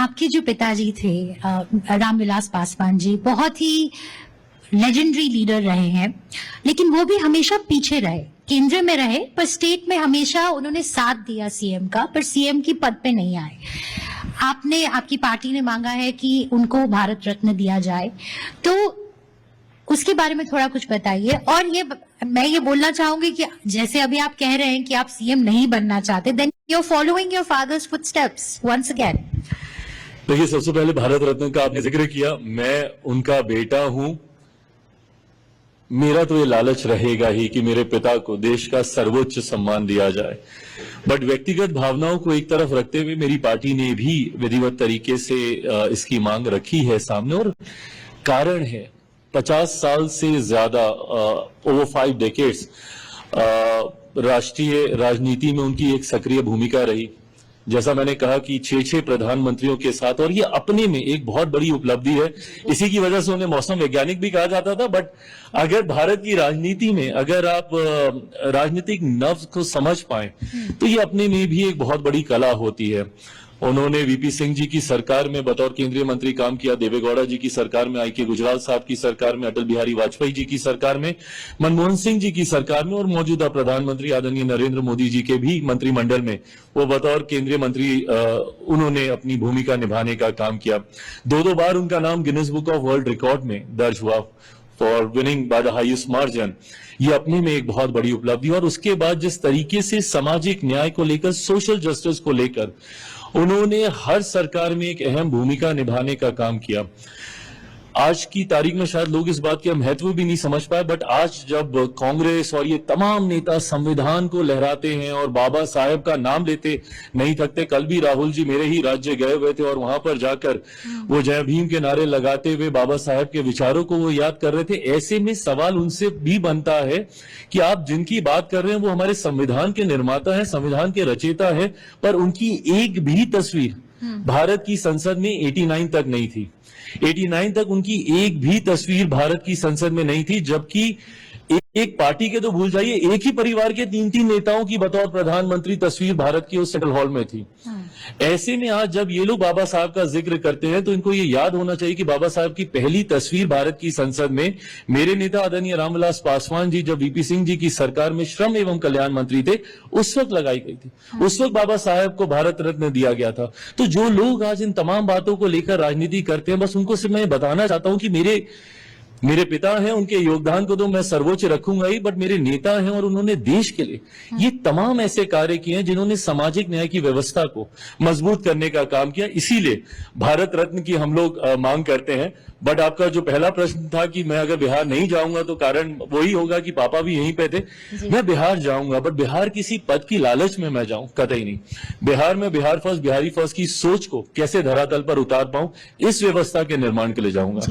आपके जो पिताजी थे रामविलास पासवान जी बहुत ही लेजेंडरी लीडर रहे हैं, लेकिन वो भी हमेशा पीछे रहे, केंद्र में रहे, पर स्टेट में हमेशा उन्होंने साथ दिया सीएम का, पर सीएम की पद पे नहीं आए। आपकी पार्टी ने मांगा है कि उनको भारत रत्न दिया जाए, तो उसके बारे में थोड़ा कुछ बताइए। और मैं ये बोलना चाहूंगी कि जैसे अभी आप कह रहे हैं कि आप सीएम नहीं बनना चाहते, then you are following your father's footsteps once again. देखिए, सबसे पहले भारत रत्न का आपने जिक्र किया, मैं उनका बेटा हूं। मेरा तो ये लालच रहेगा ही कि मेरे पिता को देश का सर्वोच्च सम्मान दिया जाए, बट व्यक्तिगत भावनाओं को एक तरफ रखते हुए मेरी पार्टी ने भी विधिवत तरीके से इसकी मांग रखी है सामने। और कारण है 50 साल से ज्यादा, ओवर 5 डेकेड्स राष्ट्रीय राजनीति में उनकी एक सक्रिय भूमिका रही। जैसा मैंने कहा कि 6 प्रधानमंत्रियों के साथ, और ये अपने में एक बहुत बड़ी उपलब्धि है। इसी की वजह से उन्हें मौसम वैज्ञानिक भी कहा जाता था। बट अगर भारत की राजनीति में अगर आप राजनीतिक नब्ज को समझ पाए तो ये अपने में भी एक बहुत बड़ी कला होती है। उन्होंने वीपी सिंह जी की सरकार में बतौर केंद्रीय मंत्री काम किया, देवेगौड़ा जी की सरकार में, आई.के. गुजराल साहब की सरकार में, अटल बिहारी वाजपेयी जी की सरकार में, मनमोहन सिंह जी की सरकार में, और मौजूदा प्रधानमंत्री आदरणीय नरेंद्र मोदी जी के भी मंत्रिमंडल में वो बतौर केंद्रीय मंत्री उन्होंने अपनी भूमिका निभाने का काम किया। 2 बार उनका नाम Guinness book of world record में दर्ज हुआ for winning by the highest margin. ये अपने में एक बहुत बड़ी उपलब्धि। और उसके बाद जिस तरीके से सामाजिक न्याय को लेकर, सोशल जस्टिस को लेकर उन्होंने हर सरकार में एक अहम भूमिका निभाने का काम किया। आज की तारीख में शायद लोग इस बात का महत्व भी नहीं समझ पाए, बट आज जब कांग्रेस और ये तमाम नेता संविधान को लहराते हैं और बाबा साहेब का नाम लेते नहीं थकते। कल भी राहुल जी मेरे ही राज्य गए हुए थे और वहां पर जाकर वो जय भीम के नारे लगाते हुए बाबा साहेब के विचारों को वो याद कर रहे थे। ऐसे में सवाल उनसे भी बनता है कि आप जिनकी बात कर रहे हैं वो हमारे संविधान के निर्माता है, संविधान के रचयिता है, पर उनकी एक भी तस्वीर भारत की संसद में 89 तक नहीं थी। 89 तक उनकी एक भी तस्वीर भारत की संसद में नहीं थी, जबकि एक पार्टी के तो भूल जाइए, एक ही परिवार के 3 नेताओं की बतौर प्रधानमंत्री तस्वीर भारत की उस सेंट्रल हॉल में थी। ऐसे में आज जब ये लोग बाबा साहब का जिक्र करते हैं तो इनको ये याद होना चाहिए कि बाबा साहब की पहली तस्वीर भारत की संसद में मेरे नेता आदरणीय रामविलास पासवान जी जब वीपी सिंह जी की सरकार में श्रम एवं कल्याण मंत्री थे, उस वक्त लगाई गई थी। उस वक्त बाबा साहब को भारत रत्न दिया गया था। तो जो लोग आज इन तमाम बातों को लेकर राजनीति करते हैं, बस उनको सिर्फ मैं बताना चाहता हूं कि मेरे पिता हैं, उनके योगदान को तो मैं सर्वोच्च रखूंगा ही, बट मेरे नेता हैं और उन्होंने देश के लिए ये तमाम ऐसे कार्य किए हैं जिन्होंने सामाजिक न्याय की व्यवस्था को मजबूत करने का काम किया। इसीलिए भारत रत्न की हम लोग मांग करते हैं। बट आपका जो पहला प्रश्न था कि मैं अगर बिहार नहीं जाऊंगा तो कारण वही होगा कि पापा भी यहीं पे थे। मैं बिहार जाऊंगा, बट बिहार किसी पद की लालच में मैं जाऊं, कतई नहीं। बिहार में बिहार फर्स्ट, बिहारी फर्स्ट की सोच को कैसे धरातल पर उतार पाऊं, इस व्यवस्था के निर्माण के लिए जाऊंगा।